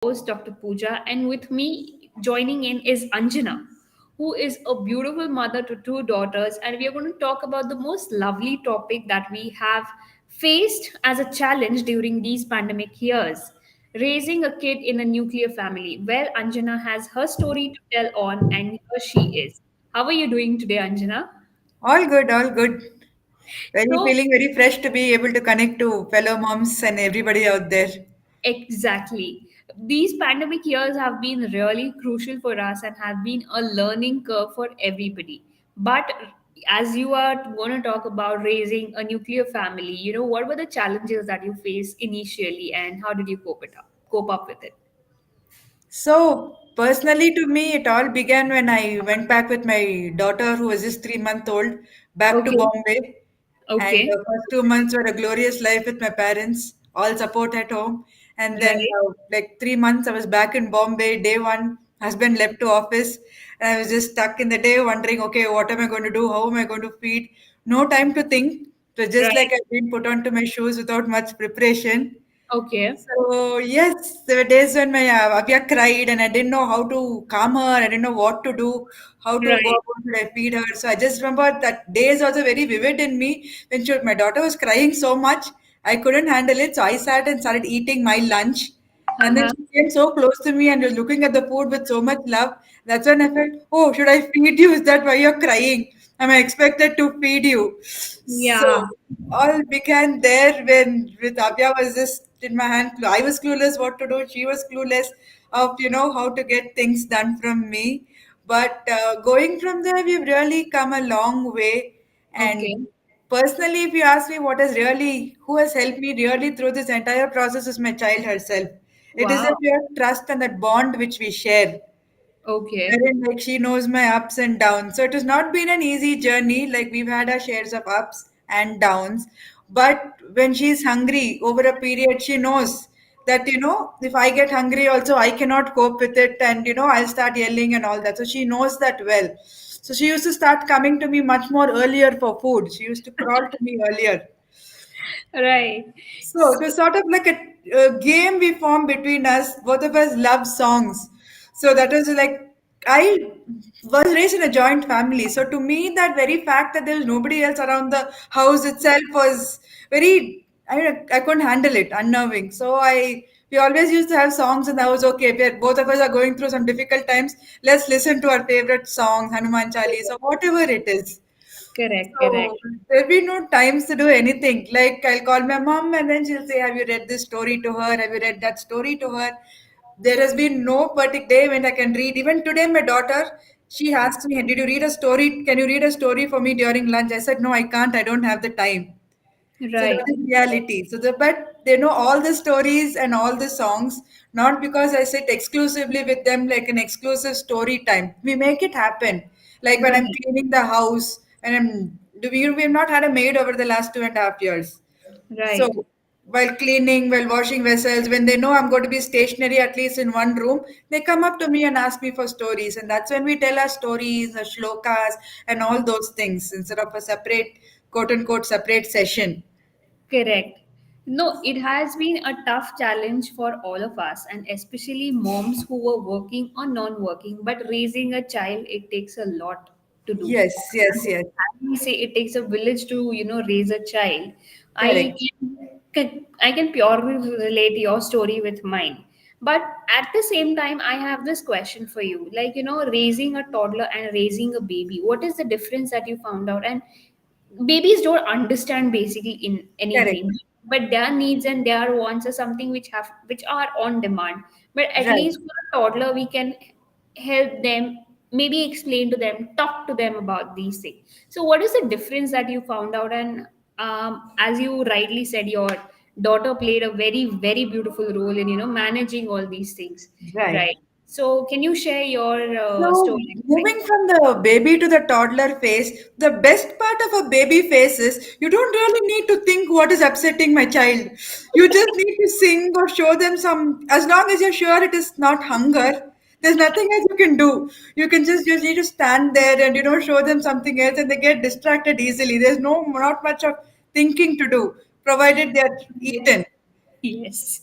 host, Dr. Pooja, and with me joining in is Anjana, who is a beautiful mother to two daughters. And we are going to talk about the most lovely topic that we have faced as a challenge during these pandemic years, raising a kid in a nuclear family. Well, Anjana has her story to tell on, and here she is. How are you doing today, Anjana? All good, all good. Very So, feeling very fresh to be able to connect to fellow moms and everybody out there. exactly. These pandemic years have been really crucial for us and have been a learning curve for everybody. But as you are going to talk about raising a nuclear family, what were the challenges that you faced initially and how did you cope up with it? So, personally, to me, it all began when I went back with my daughter, who was just 3 months old, back to Okay. Bombay. And Okay. the first 2 months were a glorious life with my parents, all support at home. And then, Right. like 3 months, I was back in Bombay. Day one, husband left to office, and I was just stuck in the day, wondering, okay, what am I going to do? How am I going to feed? No time to think. It was just like Right. I've been put onto my shoes without much preparation. Okay. So yes, there were days when my Avya cried and I didn't know how to calm her. I didn't know what to do, how to go Right. about it. I feed her. So I just remember that day is also very vivid in me when my daughter was crying so much. I couldn't handle it. So I sat and started eating my lunch. And then Uh-huh. she came so close to me and was looking at the food with so much love. That's when I felt, oh, should I feed you? Is that why you're crying? Am I expected to feed you? Yeah. So all began there when with Abhya was just in my hand. I was clueless what to do. She was clueless of how to get things done from me. But going from there, we've really come a long way. Okay. And personally, if you ask me who has helped me really through this entire process is my child herself. It is a Wow. pure trust and that bond which we share Okay. wherein like she knows my ups and downs. So it has not been an easy journey. Like we've had our shares of ups and downs. But when she's hungry over a period, she knows that, if I get hungry also, I cannot cope with it. And, I'll start yelling and all that. So she knows that well. So she used to start coming to me much more earlier for food. She used to crawl to me earlier. Right. So it was sort of like a game we formed between us. Both of us love songs. So that was like, I was raised in a joint family. So to me, that very fact that there was nobody else around the house itself was very, I couldn't handle it, unnerving. So we always used to have songs in the house. Okay, both of us are going through some difficult times. Let's listen to our favorite songs, Hanuman Chalis, or whatever it is. Correct. So Correct. there'll be no times to do anything. Like I'll call my mom and then she'll say, have you read this story to her? Have you read that story to her? There has been no particular day when I can read. Even today, my daughter, she asked me, did you read a story? Can you read a story for me during lunch? I said, no, I can't. I don't have the time. So that Right. is reality. But they know all the stories and all the songs, not because I sit exclusively with them like an exclusive story time. We make it happen. Like when I'm Right. cleaning the house and we've not had a maid over the last 2.5 years. Right. So while cleaning, while washing vessels, when they know I'm going to be stationary at least in one room, they come up to me and ask me for stories. And that's when we tell our stories, the shlokas, and all those things instead of a separate, quote unquote, separate session. Correct. No, it has been a tough challenge for all of us, and especially moms who were working or non working. But raising a child, it takes a lot to do. Yes, yes, And yes. as we say, it takes a village to, raise a child. I Correct. I can purely relate your story with mine. But at the same time, I have this question for you. Like, raising a toddler and raising a baby, what is the difference that you found out? And babies don't understand basically in Correct. anything, but their needs and their wants are something which are on demand. But at Right. least for a toddler, we can help them, maybe explain to them, talk to them about these things. So what is the difference that you found out? And as you rightly said, your daughter played a very very beautiful role in managing all these things, Right. right? So can you share your So, story with me? moving from the baby to the toddler phase, the best part of a baby phase is you don't really need to think what is upsetting my child. You just need to sing or show them some, as long as you're sure it is not hunger, there's nothing else you can do. You need to stand there and show them something else and they get distracted easily. There's not much of thinking to do, provided they're eaten. Yes.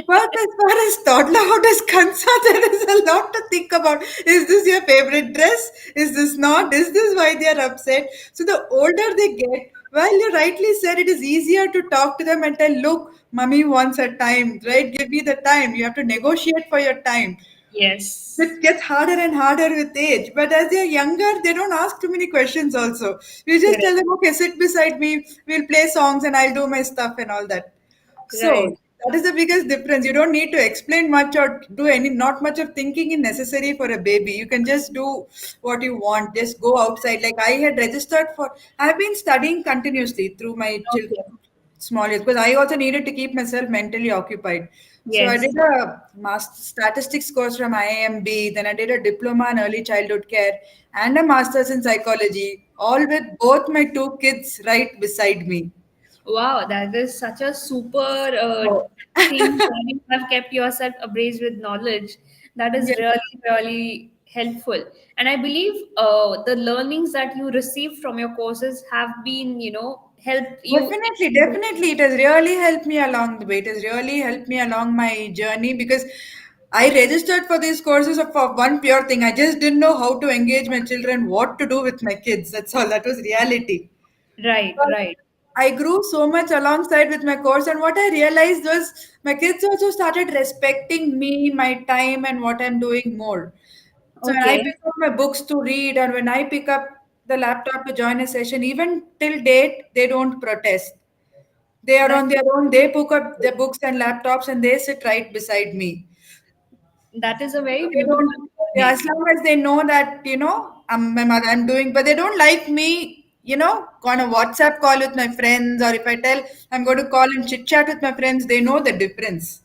But as far as toddlerhood is concerned, there is a lot to think about. Is this your favorite dress? Is this not? Is this why they are upset? So the older they get, well, you rightly said it is easier to talk to them and tell, look, mommy wants her time, right? Give me the time. You have to negotiate for your time. Yes. It gets harder and harder with age. But as they're younger, they don't ask too many questions also. We just tell Correct. them, okay, sit beside me, we'll play songs and I'll do my stuff and all that. Right. So that is the biggest difference. You don't need to explain much or do any, not much of thinking is necessary for a baby. You can just do what you want. Just go outside. Like I had registered for, I've been studying continuously through my Okay. small years because I also needed to keep myself mentally occupied. So I did Yes. a master statistics course from IIMB, then I did a diploma in early childhood care and a master's in psychology, all with both my two kids right beside me. Wow, that is such a super So, thing that you have kept yourself abreast with knowledge. That is yes, really, really helpful. And I believe the learnings that you received from your courses have been, helped you. definitely, definitely. It has really helped me along the way. It has really helped me along my journey because I registered for these courses for one pure thing. I just didn't know how to engage my children, what to do with my kids. That's all. That was reality. Right, But right. I grew so much alongside with my course, and what I realized was my kids also started respecting me, my time, and what I'm doing more. So when I Okay. pick up my books to read, or when I pick up the laptop to join a session, even till date, they don't protest. They are That on their own. They pick up their books and laptops, and they sit right beside me. that is a very They beautiful don't, yeah, learning. as long as they know that, my mother, I'm doing, but they don't like me, on a WhatsApp call with my friends, or if I tell I'm going to call and chit chat with my friends, they know the difference.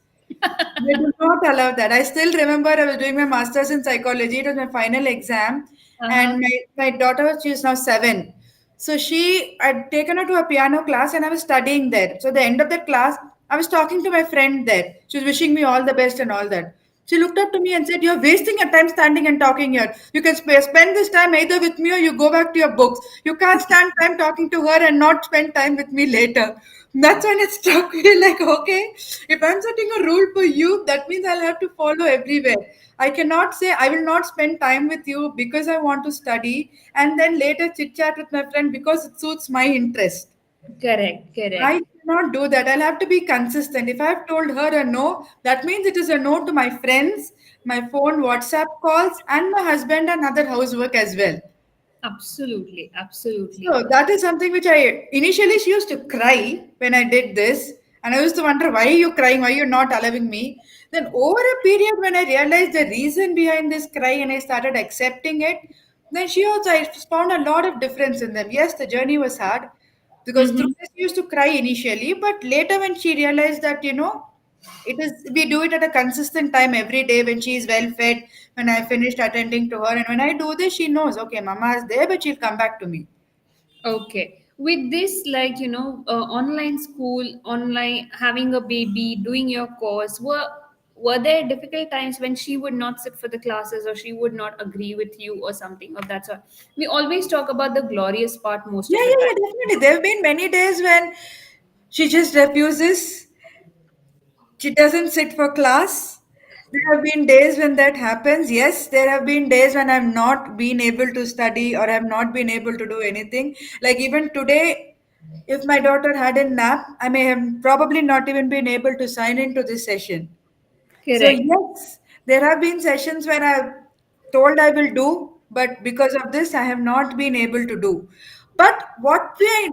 They do not allow that. I still remember I was doing my master's in psychology. It was my final exam, Uh-huh. and my daughter, she is now 7. So she had taken her to a piano class, and I was studying there. So at the end of that class, I was talking to my friend there. She was wishing me all the best and all that. She looked up to me and said, "You're wasting your time standing and talking here. You can spend this time either with me or you go back to your books. You can't stand time talking to her and not spend time with me later." That's when it struck me like, okay, if I'm setting a rule for you, that means I'll have to follow everywhere. I cannot say I will not spend time with you because I want to study and then later chit chat with my friend because it suits my interest. Correct, I correct. cannot do that. I'll have to be consistent. If I've told her a no, that means it is a no to my friends, my phone, WhatsApp calls, and my husband and other housework as well. Absolutely, absolutely. So that is something which I initially she used to cry when I did this, and I used to wonder why are you crying, why you're not allowing me. Then over a period when I realized the reason behind this cry and I started accepting it, then she also I found a lot of difference in them. Yes, the journey was hard because through Mm-hmm. this she used to cry initially, but later when she realized that it is we do it at a consistent time every day when she is well fed, when I finished attending to her, and when I do this, she knows okay, mama is there, but she'll come back to me. Okay. With this, like, online school, online having a baby, doing your course, were there difficult times when she would not sit for the classes or she would not agree with you or something of that sort? We always talk about the glorious part most Yeah, of the yeah, yeah, time. definitely. There have been many days when she just refuses. She doesn't sit for class. There have been days when that happens. Yes, there have been days when I've not been able to study or I've not been able to do anything. Like even today, if my daughter had a nap, I may have probably not even been able to sign into this session. So Correct. yes, there have been sessions when I've told I will do, but because of this, I have not been able to do. But what we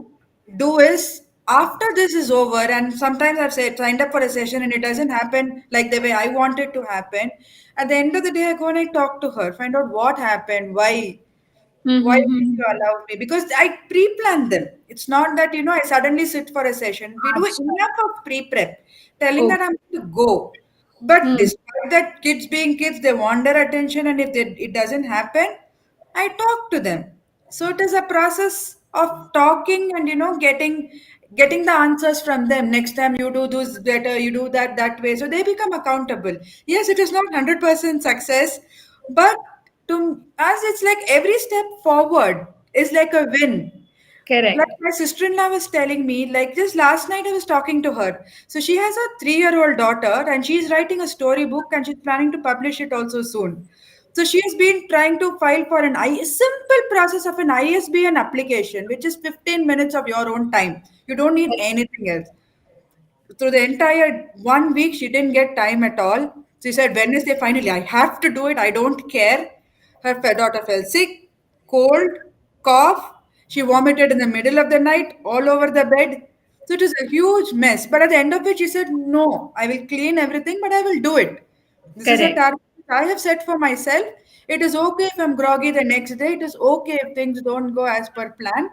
do is after this is over, and sometimes I've said signed up for a session and it doesn't happen like the way I want it to happen. At the end of the day, I go and I talk to her, find out what happened, why did Mm-hmm. you allow me? Because I pre-plan them. It's not that, I suddenly sit for a session. We do enough of pre-prep, telling Oh. that I'm going to go. But Hmm. despite that, kids being kids, they want their attention, and if it doesn't happen, I talk to them. So it is a process of talking and getting the answers from them. Next time you do this better, you do that way. So they become accountable. Yes, it is not 100% success, but to us, it's like every step forward is like a win. Like Correct. my sister-in-law was telling me, like just last night I was talking to her. So she has a 3-year-old daughter and she's writing a storybook and she's planning to publish it also soon. So she has been trying to file for a simple process of an ISBN application, which is 15 minutes of your own time. You don't need anything else. Through the entire 1 week, she didn't get time at all. She said, Wednesday, finally, I have to do it. I don't care. Her daughter fell sick, cold, cough. She vomited in the middle of the night, all over the bed. So it was a huge mess. But at the end of it, she said, no, I will clean everything, but I will do it. This is a Correct. target I have set for myself. It is okay if I'm groggy the next day. It is okay if things don't go as per plan.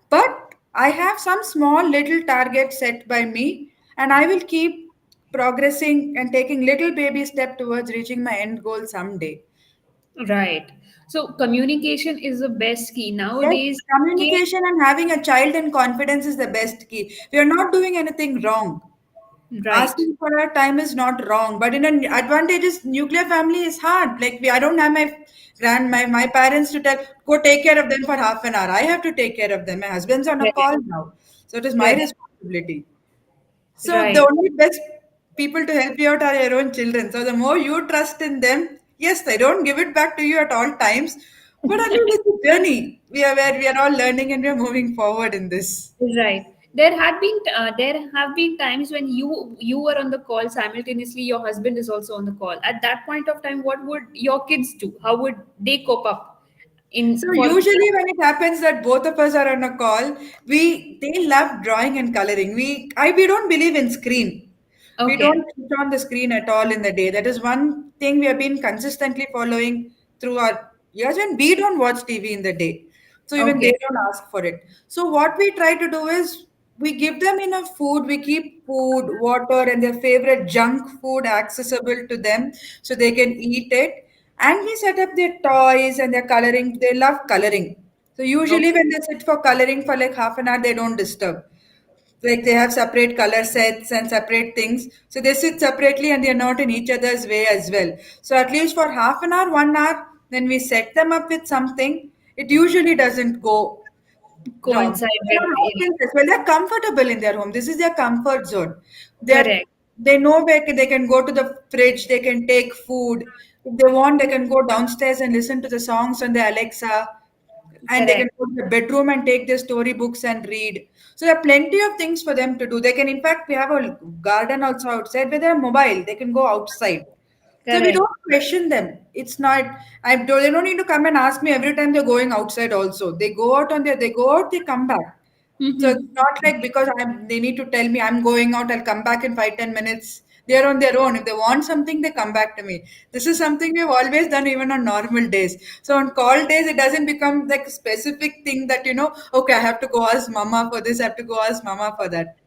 But I have some small little target set by me, and I will keep progressing and taking little baby step towards reaching my end goal someday. Right. So communication is the best key Yes, nowadays. Kids, communication and having a child in confidence is the best key. We are not doing anything wrong. right. Asking for our time is not wrong, but in an advantageous nuclear family is hard. Like I don't have my parents to tell go take care of them for half an hour. I have to take care of them. My husband's on a Correct. call now, so it is my Correct. responsibility. So the Right. only best people to help you out are your own children. So the more you trust in them, yes, they don't give it back to you at all times, but at least it's a journey. We are where we are all learning and we are moving forward in this. Right. There have been times when you were on the call simultaneously. Your husband is also on the call. At that point of time, what would your kids do? How would they cope up So in for? usually when it happens that both of us are on a call, they love drawing and coloring. We don't believe in screen. We don't Okay. switch on the screen at all in the day. That is one thing we have been consistently following through our years, and we don't watch TV in the day. So even they Okay. don't ask for it. So what we try to do is we give them enough food, we keep food, water, and their favorite junk food accessible to them so they can eat it. And we set up their toys and their coloring. They love coloring. So usually Okay. when they sit for coloring for like half an hour, they don't disturb. Like they have separate color sets and separate things. So they sit separately and they're not in each other's way as well. So at least for half an hour, 1 hour, then we set them up with something. It usually doesn't go wrong. Coincide They with are yeah. as well. They're comfortable in their home. This is their comfort zone. They're Correct. they know where they can go to the fridge. They can take food. If they want, they can go downstairs and listen to the songs on the Alexa, and they can Correct. go to the bedroom and take their storybooks and read. So there are plenty of things for them to do. They can, in fact, we have a garden also outside where they're mobile. They can go outside. So we Correct. don't question them. It's not. They don't need to come and ask me every time they're going outside. Also, they go out on their. They go out. They come back. So it's Mm-hmm. not like because they need to tell me I'm going out. I'll come back in 5-10 minutes. They're on their own. If they want something, they come back to me. This is something we've always done even on normal days. So on call days, it doesn't become like a specific thing that okay, I have to go ask mama for this. I have to go ask mama for that.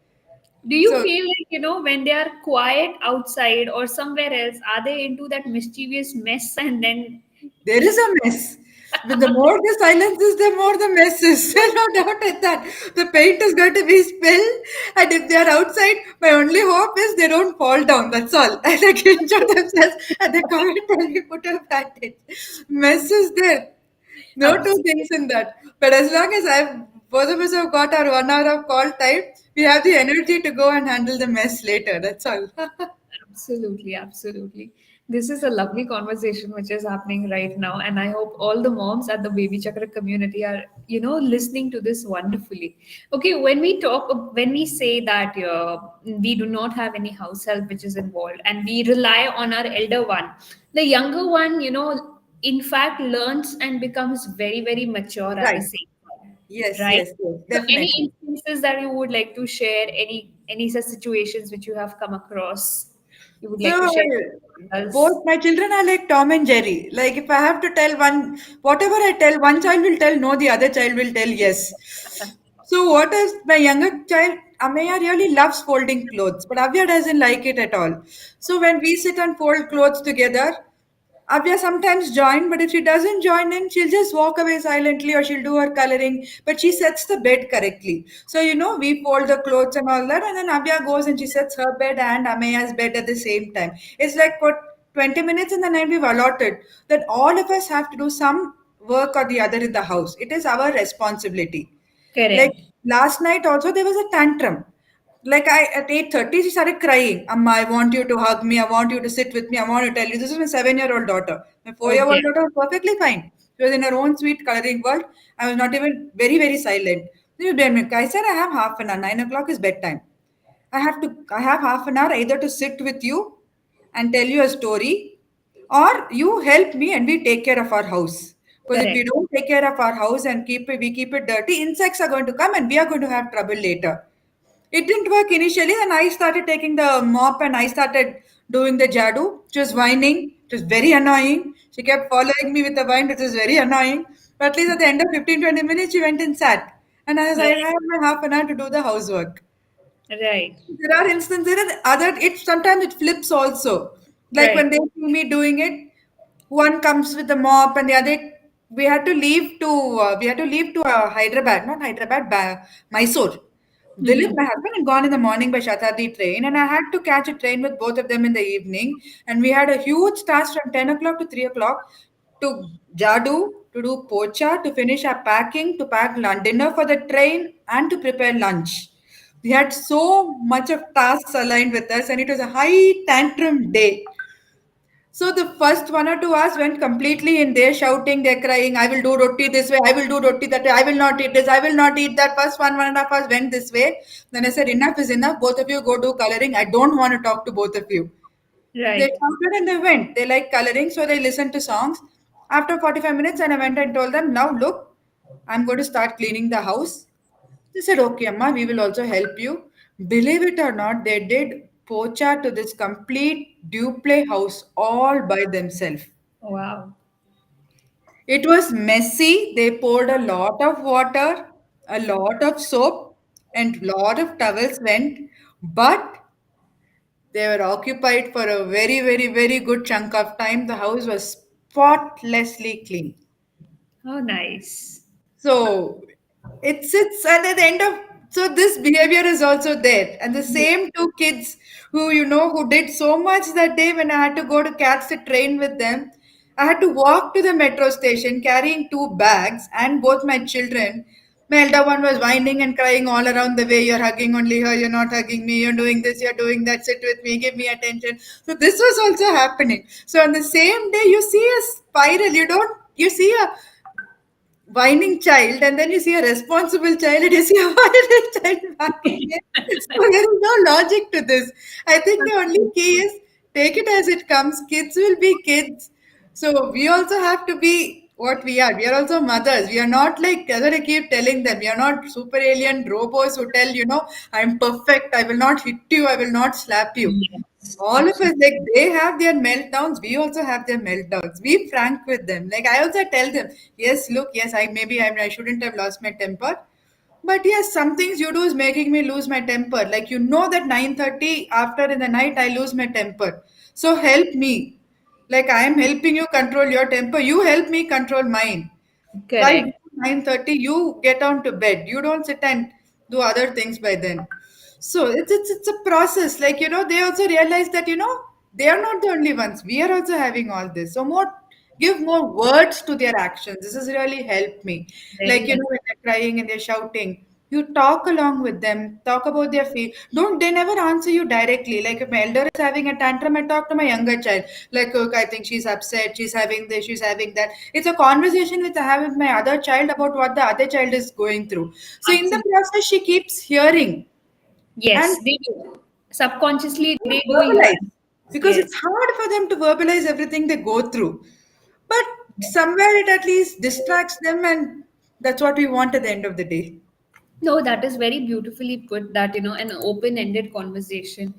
Do you So feel like, when they are quiet outside or somewhere else, are they into that mischievous mess and then there is a mess. But the more the silence is, the more the mess is. No doubt at that. The paint is going to be spilled, and if they are outside, my only hope is they don't fall down. That's all. And they can injure themselves, and they come and tell me put a bandage. Mess is there. No two things in that. But as long as both of us have got our 1 hour of call time, we have the energy to go and handle the mess later. That's all. Absolutely, absolutely. This is a lovely conversation which is happening right now, and I hope all the moms at the Baby Chakra community are, listening to this wonderfully. Okay, when we say that we do not have any house help which is involved, and we rely on our elder one, the younger one, in fact, learns and becomes very, very mature at the Right. same time, Yes, right? yes, yes. So, any Definitely. instances that you would like to share, any such situations which you have come across, you would So like to share with us? both my children are like Tom and Jerry. Like if I have to tell one, whatever I tell, one child will tell no, the other child will tell yes. So what is my younger child? Ameya really loves folding clothes, but Avya doesn't like it at all. So when we sit and fold clothes together, Avya sometimes join, but if she doesn't join in, she'll just walk away silently or she'll do her coloring. But she sets the bed correctly. So, we fold the clothes and all that, and then Avya goes and she sets her bed and Ameya's bed at the same time. It's like for 20 minutes in the night we've allotted that all of us have to do some work or the other in the house. It is our responsibility. Like Correct. last night also there was a tantrum. Like I at 8:30 she started crying. Amma, I want you to hug me. I want you to sit with me. I want to tell you. This is my 7-year-old daughter. My 4-year-old Okay. daughter was perfectly fine. She was in her own sweet coloring world. I was not even very, very silent. You damn it. I said I have half an hour. 9 o'clock is bedtime. I have half an hour either to sit with you and tell you a story, or you help me and we take care of our house. Because if we Correct. don't take care of our house and we keep it dirty, insects are going to come and we are going to have trouble later. It didn't work initially, and I started taking the mop and I started doing the jadu. She was whining. It was very annoying. She kept following me with the whine, which was very annoying. But at least at the end of 15-20 minutes, she went and sat. And I Right. had my half an hour to do the housework. Right. There are instances that other it sometimes it flips also. Like when Right. they see me doing it, one comes with the mop and the other we had to leave to Hyderabad, not Hyderabad, Mysore. Dilip, Mm-hmm. my husband, had gone in the morning by Shatabdi train, and I had to catch a train with both of them in the evening. And we had a huge task from 10 o'clock to 3 o'clock to Jadu, to do pocha, to finish our packing, to pack dinner for the train, and to prepare lunch. We had so much of tasks aligned with us, and it was a high tantrum day. So the first 1 or 2 hours went completely in there shouting, they're crying, I will do roti this way, I will do roti that way, I will not eat this, I will not eat that. First 1.5 hours went this way. Then I said, enough is enough. Both of you go do coloring. I don't want to talk to both of you. They Right. shouted and they went. They like coloring, so they listened to songs. After 45 minutes, and I went and told them, now look, I'm going to start cleaning the house. They said, okay, Amma, we will also help you. Believe it or not, they did pocha to this complete duple house all by themselves. Wow. It was messy. They poured a lot of water, a lot of soap, and lot of towels went, but they were occupied for a very, very, very good chunk of time. The house was spotlessly clean. Oh, nice. So it's and at the end of so this behavior is also there. And the same two kids who who did so much that day when I had to go to catch the train with them, I had to walk to the metro station carrying two bags and both my children. My elder one was whining and crying all around the way. You're hugging only her, you're not hugging me, you're doing this, you're doing that, sit with me, give me attention. So this was also happening. So on the same day, you see a spiral, you see a whining child and then you see a responsible child and you see a whining child back again. So there is no logic to this. I think the only key is take it as it comes. Kids will be kids. So we also have to be what we are. We are also mothers. We are not like, as I keep telling them, we are not super alien robots who tell, I'm perfect. I will not hit you. I will not slap you. Yes. All of us, Absolutely. like they have their meltdowns, we also have their meltdowns. Be frank with them. Like I also tell them, yes, look, yes, I shouldn't have lost my temper. But yes, some things you do is making me lose my temper. Like that 9:30 after in the night I lose my temper. So help me. Like I am helping you control your temper. You help me control mine. By Correct. 9:30, you get on to bed. You don't sit and do other things by then. So it's a process. Like they also realize that they are not the only ones. We are also having all this. So give more words to their actions. This has really helped me. Very Like nice. when they're crying and they're shouting, you talk along with them, talk about their feel. Don't they never answer you directly? Like if my elder is having a tantrum, I talk to my younger child. Like, "Look, I think she's upset, she's having this, she's having that." It's a conversation which I have with my other child about what the other child is going through. So in the Absolutely. process, she keeps hearing and Yes, they do. Subconsciously, they do verbalize learn. because Yes. it's hard for them to verbalize everything they go through. But somewhere it at least distracts them, and that's what we want at the end of the day. No, that is very beautifully put. That an open-ended conversation,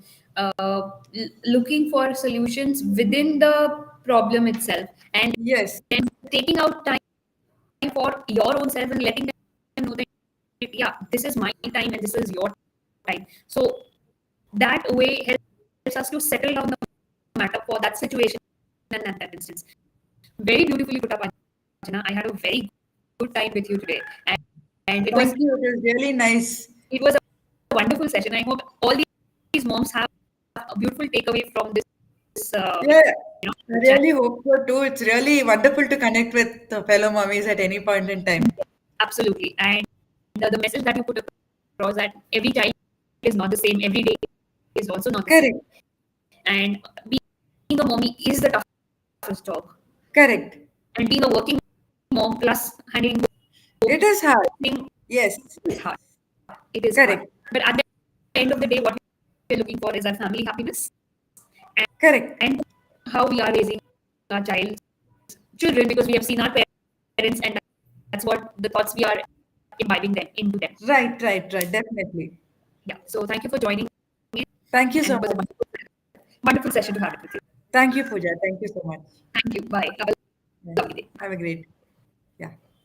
looking for solutions within the problem itself, and Yes, then taking out time for your own self and letting them know that yeah, this is my time and this is your time. So that way helps us to settle down the matter for that situation and at that instance. Very beautifully put up, Anjana. I had a very good time with you today, and thank you. It was really nice. it was a wonderful session. I hope all these moms have a beautiful takeaway from this Yeah, I chat. really hope so too. It's really wonderful to connect with the fellow mummies at any point in time. Absolutely. And the message that you put across, that every child is not the same, every day is also not the same, Correct. and being a mommy is the toughest job, Correct. and being a working mom plus handling both It is hard. thing Yes. is hard. It is hard, Correct. but at the end of the day, what we're looking for is our family happiness, Correct. and how we are raising our child children, because we have seen our parents, and that's what the thoughts we are imbibing them into them. Right, right, right. Definitely. Yeah, so thank you for joining me, Thank you and so it was a much. wonderful session to have it with you. Thank you, Pooja. Thank you so much. Thank you. Bye. Have a Yeah. lovely day. Have a great